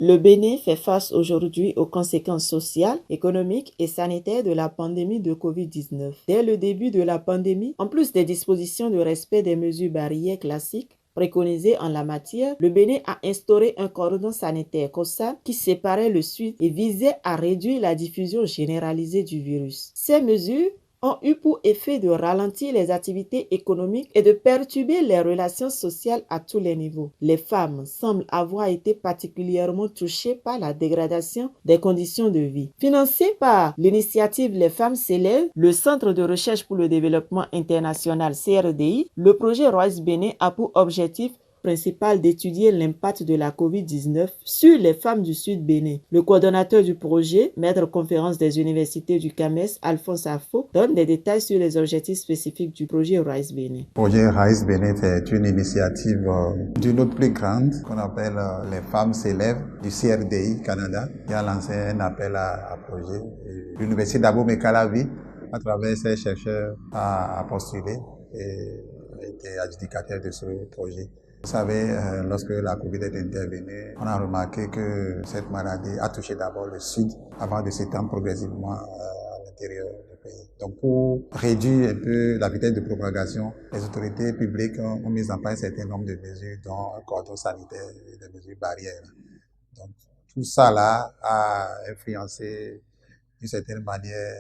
Le Bénin fait face aujourd'hui aux conséquences sociales, économiques et sanitaires de la pandémie de Covid-19. Dès le début de la pandémie, en plus des dispositions de respect des mesures barrières classiques préconisées en la matière, le Bénin a instauré un cordon sanitaire COSAN qui séparait le sud et visait à réduire la diffusion généralisée du virus. Ces mesures ont eu pour effet de ralentir les activités économiques et de perturber les relations sociales à tous les niveaux. Les femmes semblent avoir été particulièrement touchées par la dégradation des conditions de vie. Financé par l'initiative Les Femmes s'élèvent, le Centre de recherche pour le développement international CRDI, le projet Royce Bénin a pour objectif principal d'étudier l'impact de la COVID-19 sur les femmes du Sud Bénin. Le coordonnateur du projet, maître conférence des universités du CAMES, Alphonse Afo, donne des détails sur les objectifs spécifiques du projet Rise Bénin. Le projet Rise Bénin est une initiative d'une autre plus grande qu'on appelle les femmes s'élèvent du CRDI Canada qui a lancé un appel à projet. L'université d'Abomey-Calavi, à travers ses chercheurs, a postulé et a été adjudicataire de ce projet. Vous savez, lorsque la Covid est intervenue, on a remarqué que cette maladie a touché d'abord le sud avant de s'étendre progressivement à l'intérieur du pays. Donc, pour réduire un peu la vitesse de propagation, les autorités publiques ont mis en place un certain nombre de mesures, dont un cordon sanitaire et des mesures barrières. Donc, tout ça là a influencé d'une certaine manière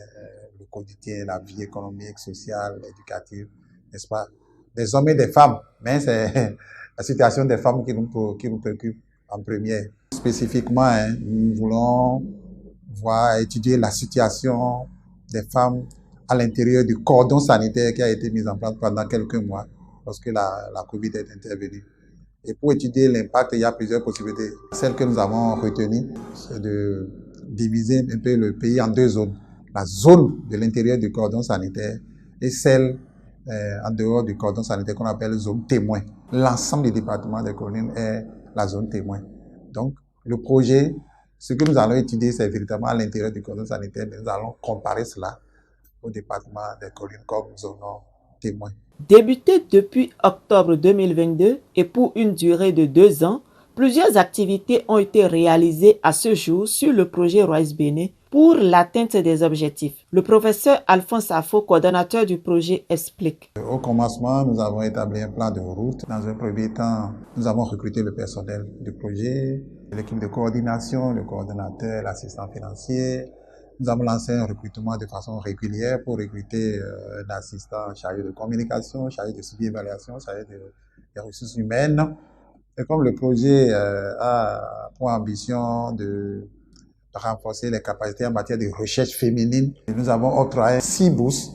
le quotidien, la vie économique, sociale, éducative, n'est-ce pas, des hommes et des femmes. Mais c'est la situation des femmes qui nous préoccupe en premier. Spécifiquement, nous voulons étudier la situation des femmes à l'intérieur du cordon sanitaire qui a été mis en place pendant quelques mois lorsque la Covid est intervenue. Et pour étudier l'impact, il y a plusieurs possibilités. Celle que nous avons retenue, c'est de diviser un peu le pays en deux zones. La zone de l'intérieur du cordon sanitaire et celle en dehors du cordon sanitaire qu'on appelle zone témoin. L'ensemble des départements des collines est la zone témoin. Donc, le projet, ce que nous allons étudier, c'est véritablement à l'intérieur du cordon sanitaire, mais nous allons comparer cela au département des collines comme zone témoin. Débuté depuis octobre 2022 et pour une durée de 2 ans, plusieurs activités ont été réalisées à ce jour sur le projet Royce Bénin pour l'atteinte des objectifs. Le professeur Alphonse Afo, coordonnateur du projet, explique. Au commencement, nous avons établi un plan de route. Dans un premier temps, nous avons recruté le personnel du projet, l'équipe de coordination, le coordonnateur, l'assistant financier. Nous avons lancé un recrutement de façon régulière pour recruter un assistant chargé de communication, chargé de suivi et évaluation, chargé des ressources humaines. Et comme le projet a pour ambition de renforcer les capacités en matière de recherche féminine, nous avons octroyé 6 bourses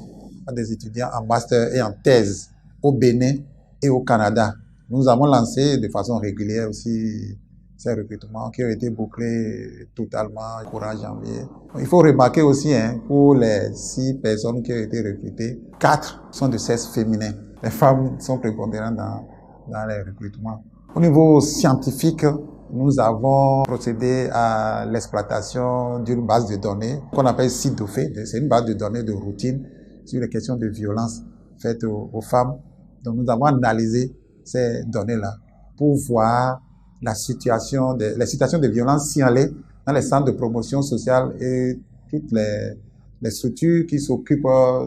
à des étudiants en master et en thèse au Bénin et au Canada. Nous avons lancé de façon régulière aussi ces recrutements qui ont été bouclés totalement courant janvier. Il faut remarquer aussi, pour les 6 personnes qui ont été recrutées, 4 sont de sexe féminin. Les femmes sont prépondérantes dans les recrutements. Au niveau scientifique, nous avons procédé à l'exploitation d'une base de données qu'on appelle CIDOFE. C'est une base de données de routine sur les questions de violence faites aux femmes. Donc nous avons analysé ces données-là pour voir les situations de violence signalées dans les centres de promotion sociale et toutes les structures qui s'occupent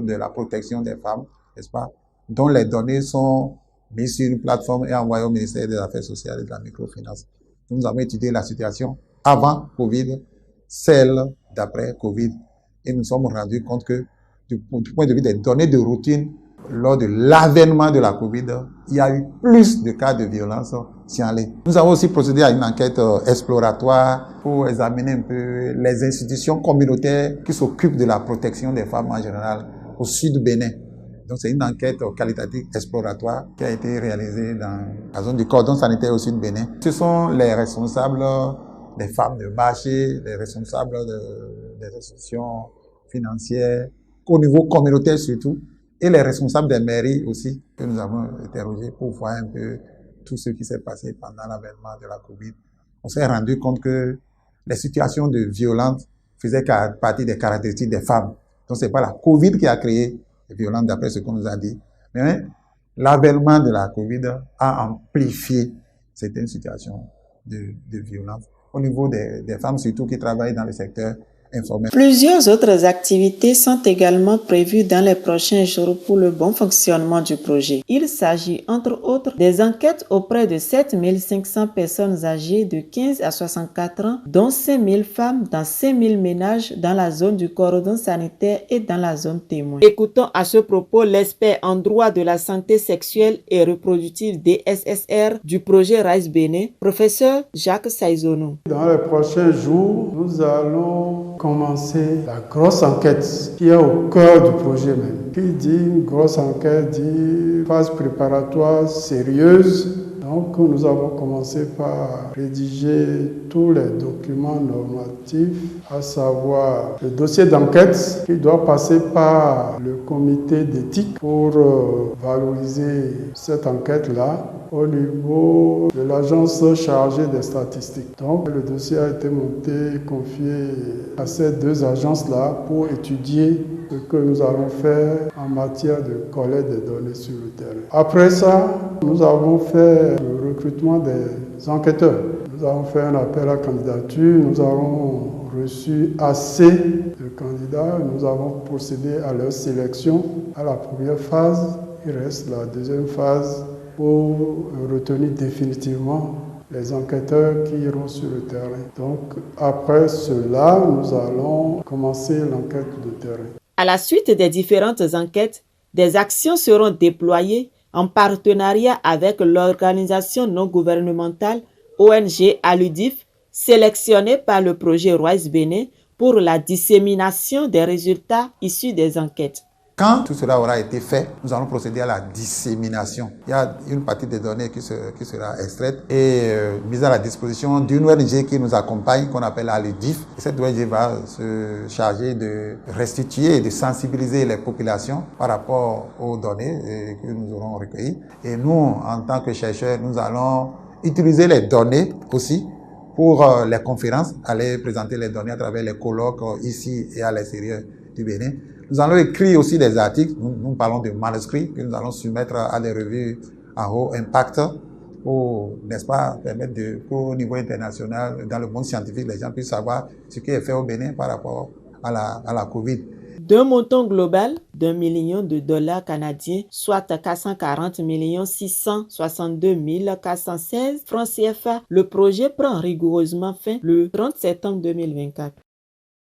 de la protection des femmes, n'est-ce pas, dont les données sont mises sur une plateforme et envoyées au ministère des Affaires sociales et de la microfinance. Nous avons étudié la situation avant Covid, celle d'après Covid, et nous nous sommes rendus compte que du point de vue des données de routine, lors de l'avènement de la Covid, il y a eu plus de cas de violence signalés. Nous avons aussi procédé à une enquête exploratoire pour examiner un peu les institutions communautaires qui s'occupent de la protection des femmes en général au sud du Bénin. Donc c'est une enquête qualitative exploratoire qui a été réalisée dans la zone du cordon sanitaire au sud du Bénin. Ce sont les responsables des femmes de marché, les responsables des institutions financières, au niveau communautaire surtout, et les responsables des mairies aussi, que nous avons interrogés pour voir un peu tout ce qui s'est passé pendant l'avènement de la Covid. On s'est rendu compte que les situations de violence faisaient partie des caractéristiques des femmes. Donc c'est pas la Covid qui a créé les violences d'après ce qu'on nous a dit. Mais l'avènement de la Covid a amplifié certaines situations de violence. au niveau des femmes, surtout qui travaillent dans le secteur informel. Plusieurs autres activités sont également prévues dans les prochains jours pour le bon fonctionnement du projet. Il s'agit entre autres des enquêtes auprès de 7500 personnes âgées de 15 à 64 ans, dont 5000 femmes dans 5000 ménages dans la zone du cordon sanitaire et dans la zone témoin. Écoutons à ce propos l'expert en droit de la santé sexuelle et reproductive DSSR du projet RISE Bénin, professeur Jacques Saizono. Dans les prochains jours, nous allons commencer la grosse enquête qui est au cœur du projet même. Qui dit une grosse enquête dit phase préparatoire sérieuse. Donc nous avons commencé par rédiger tous les documents normatifs, à savoir le dossier d'enquête qui doit passer par le comité d'éthique pour valoriser cette enquête-là au niveau de l'agence chargée des statistiques. Donc le dossier a été monté, confié à ces deux agences-là pour étudier ce que nous allons faire en matière de collecte des données sur le terrain. Après ça, nous avons fait le recrutement des enquêteurs. Nous avons fait un appel à candidature, nous avons reçu assez de candidats, nous avons procédé à leur sélection à la première phase. Il reste la deuxième phase pour retenir définitivement les enquêteurs qui iront sur le terrain. Donc après cela, nous allons commencer l'enquête de terrain. À la suite des différentes enquêtes, des actions seront déployées en partenariat avec l'organisation non gouvernementale ONG Aludif, sélectionnée par le projet RISE Bénin pour la dissémination des résultats issus des enquêtes. Quand tout cela aura été fait, nous allons procéder à la dissémination. Il y a une partie des données qui sera extraite et mise à la disposition d'une ONG qui nous accompagne, qu'on appelle Aludif. Cette ONG va se charger de restituer et de sensibiliser les populations par rapport aux données que nous aurons recueillies. Et nous, en tant que chercheurs, nous allons utiliser les données aussi pour les conférences, aller présenter les données à travers les colloques ici et à l'extérieur du Bénin. Nous allons écrire aussi des articles, nous parlons de manuscrits que nous allons soumettre à des revues à haut impact pour, n'est-ce pas, permettre qu'au niveau international, dans le monde scientifique, les gens puissent savoir ce qui est fait au Bénin par rapport à la Covid. D'un montant global d'$1 million canadiens, soit 440 662 416 francs CFA, le projet prend rigoureusement fin le 30 septembre 2024.